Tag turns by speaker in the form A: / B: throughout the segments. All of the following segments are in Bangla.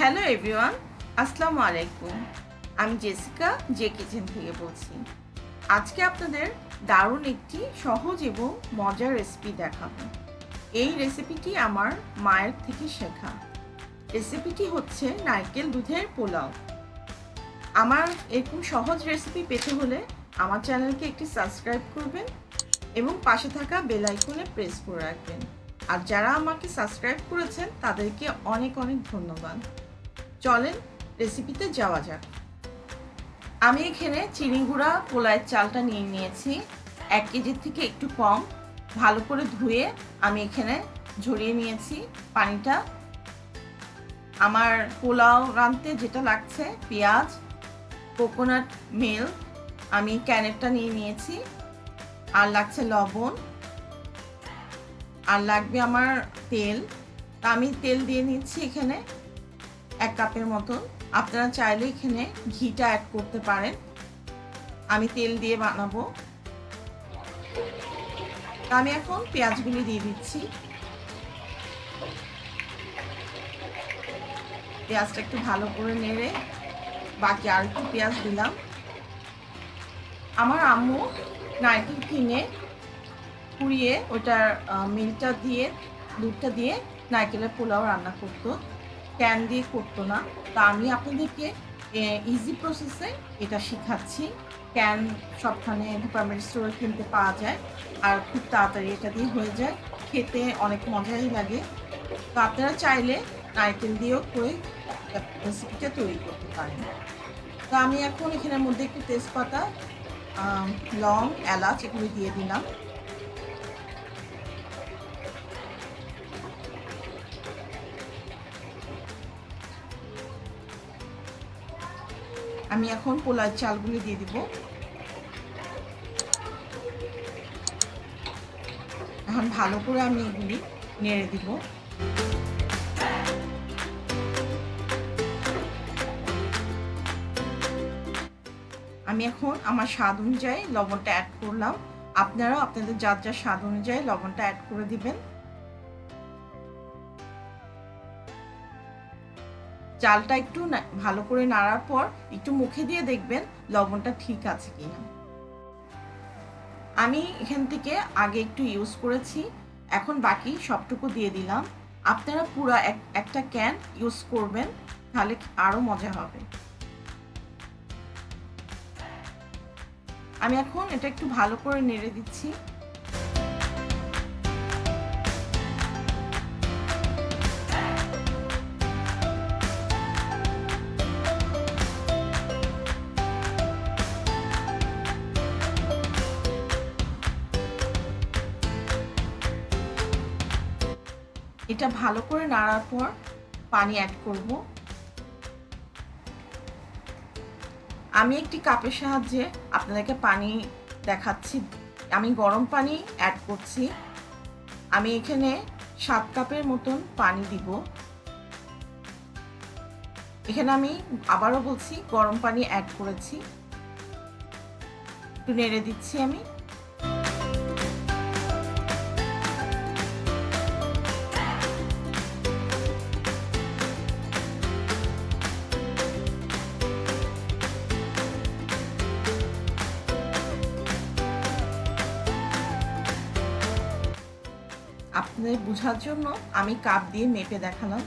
A: হ্যালো এভরিওয়ান, আসসালামু আলাইকুম। আমি জেসিকা জে কিচেন থেকে বলছি। আজকে আপনাদের দারুণ একটি সহজ এবং মজার রেসিপি দেখাবো। এই রেসিপিটি আমার মায়ের থেকে শেখা। রেসিপিটি হচ্ছে নারকেল দুধের পোলাও। আমার এরকম সহজ রেসিপি পেতে হলে আমার চ্যানেলকে একটি সাবস্ক্রাইব করবেন এবং পাশে থাকা বেল আইকনে প্রেস করে রাখবেন। আর যারা আমাকে সাবস্ক্রাইব করেছেন তাদেরকে অনেক অনেক ধন্যবাদ। চলেন রেসিপিতে যাওয়া যাক। আমি এখানে চিনি গুঁড়া পোলাওয়ের চালটা নিয়ে নিয়েছি 1 কেজির থেকে একটু কম। ভালো করে ধুয়ে আমি এখানে ঝরিয়ে নিয়েছি পানিটা। আমার পোলাও রাঁধতে যেটা লাগছে পেঁয়াজ, কোকোনাট মিল্ক, আমি ক্যানেরটা নিয়ে নিয়েছি, আর লাগছে লবণ, আর লাগবে আমার তেল। তা আমি তেল দিয়ে নিচ্ছি এখানে 1 কাপের মতো। আপনারা চাইলে এখানে ঘিটা অ্যাড করতে পারেন। আমি তেল দিয়ে বানাবো। আমি এখন পেঁয়াজগুলি দিয়ে দিচ্ছি। পেঁয়াজটা একটু ভালো করে নেড়ে বাকি আর একটু পেঁয়াজ দিলাম। আমার আম্মু নারকেল কিনে পুড়িয়ে ওটার মিল্কটা দিয়ে দুধটা দিয়ে নারকেলের পোলাও রান্না করতো, ক্যান দিয়ে করতো না। তা আমি আপনাদেরকে ইজি প্রসেসে এটা শেখাচ্ছি। ক্যান সবখানে ডিপার্টমেন্ট স্টোরে কিনতে পাওয়া যায়, আর খুব তাড়াতাড়ি এটা দিয়ে হয়ে যায়, খেতে অনেক মজাই লাগে। তো আপনারা চাইলে নারকেল দিয়েও করে রেসিপিটা তৈরি করতে পারেন। তো আমি এখন এখানের মধ্যে একটু তেজপাতা, লং, এলাচ এগুলো দিয়ে দিলাম। আমি এখন পোলাওর চালগুলি দিয়ে দিব। এখন ভালো করে আমি এগুলি নেড়ে দিব। আমি এখন আমার স্বাদ অনুযায়ী লবণটা অ্যাড করলাম। আপনারাও আপনাদের যার যার স্বাদ অনুযায়ী লবণটা অ্যাড করে দিবেন। চালটা একটু ভালো করে নাড়ার পর একটু মুখে দিয়ে দেখবেন লবণটা ঠিক আছে কিনা। আমি এখান থেকে আগে একটু ইউজ করেছি, এখন বাকি সবটুকু দিয়ে দিলাম। আপনারা পুরো একটা ক্যান ইউজ করবেন, তাহলে আরো মজা হবে। আমি এখন এটা একটু ভালো করে নেড়ে দিচ্ছি। এটা ভালো করে নাড়ার পর পানি অ্যাড করব। আমি একটি কাপের সাহায্যে আপনাদেরকে পানি দেখাচ্ছি। আমি গরম পানি অ্যাড করছি। আমি এখানে 7 কাপের মতন পানি দিব। এখানে আমি আবারও বলছি গরম পানি অ্যাড করেছি। একটু নেড়ে দিচ্ছি আমি। আপনাদের বোঝার জন্য আমি কাপ দিয়ে মেপে দেখালাম।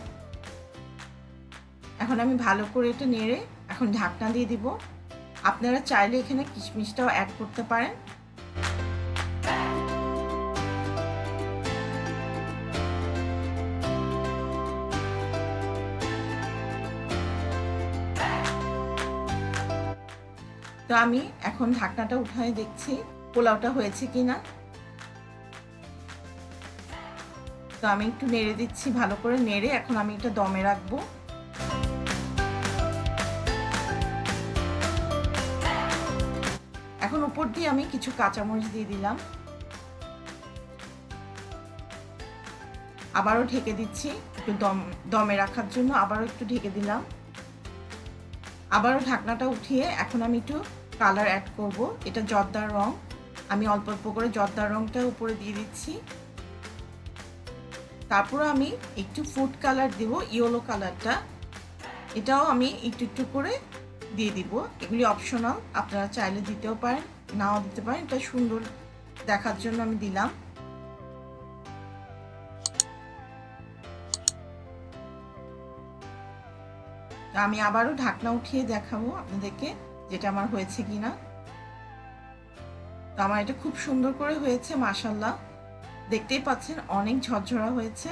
A: এখন আমি ভালো করে এটা নেড়ে এখন ঢাকনা দিয়ে দিব। আপনারা চাইলে এখানে কিশমিশটাও অ্যাড করতে পারেন। তো আমি এখন ঢাকনাটা উঠায় দেখছি পোলাওটা হয়েছে কিনা। তো আমি একটু নেড়ে দিচ্ছি, ভালো করে নেড়ে এখন আমি এটা দমে রাখবো। এখন উপর দিয়ে আমি কিছু কাঁচামরিচ দিয়ে দিলাম। আবারও ঢেকে দিচ্ছি একটু দমে রাখার জন্য। আবারও একটু ঢেকে দিলাম। আবারও ঢাকনাটা উঠিয়ে এখন আমি একটু কালার অ্যাড করব। এটা জর্দার রং, আমি অল্প অল্প করে জর্দার রংটা উপরে দিয়ে দিচ্ছি। তারপর আমি একটু ফুড কালার দেব, ইয়েলো কালারটা। এটাও আমি একটু একটু করে দিয়ে দিব। এগুলি অপশনাল, আপনারা চাইলে দিতেও পারেন, নাও দিতে পারেন। এটা সুন্দর দেখার জন্য আমি দিলাম। আমি আবারও ঢাকনা উঠিয়ে দেখাবো আপনাদেরকে যেটা আমার হয়েছে কিনা। তো আমার এটা খুব সুন্দর করে হয়েছে মাশাআল্লাহ। দেখতেই পাচ্ছেন অনেক ঝরঝরা হয়েছে,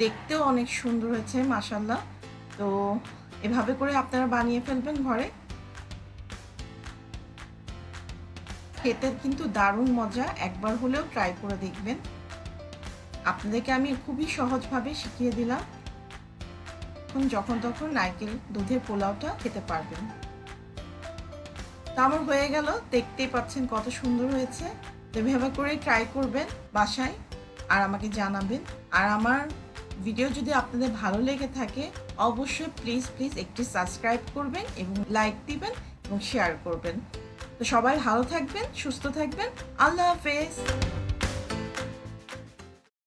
A: দেখতেও অনেক সুন্দর হয়েছে মাশাআল্লাহ। তো এভাবে করে আপনারা বানিয়ে ফেলবেন ঘরে, খেতে কিন্তু দারুণ মজা। একবার হলেও ট্রাই করে দেখবেন। আপনাদেরকে আমি খুবই সহজভাবে শিখিয়ে দিলাম। এখন যখন তখন নারকেল দুধের পোলাওটা খেতে পারবেন। তা আমার হয়ে গেল, দেখতেই পাচ্ছেন কত সুন্দর হয়েছে। এভাবে করে ট্রাই করবেন বাসায় আর আমাকে জানাবেন। আর আমার ভিডিও যদি আপনাদের ভালো লেগে থাকে অবশ্যই প্লিজ প্লিজ একটি সাবস্ক্রাইব করবেন এবং লাইক দিবেন এবং শেয়ার করবেন। তো সবাই ভালো থাকবেন, সুস্থ থাকবেন। আল্লাহ হাফেজ।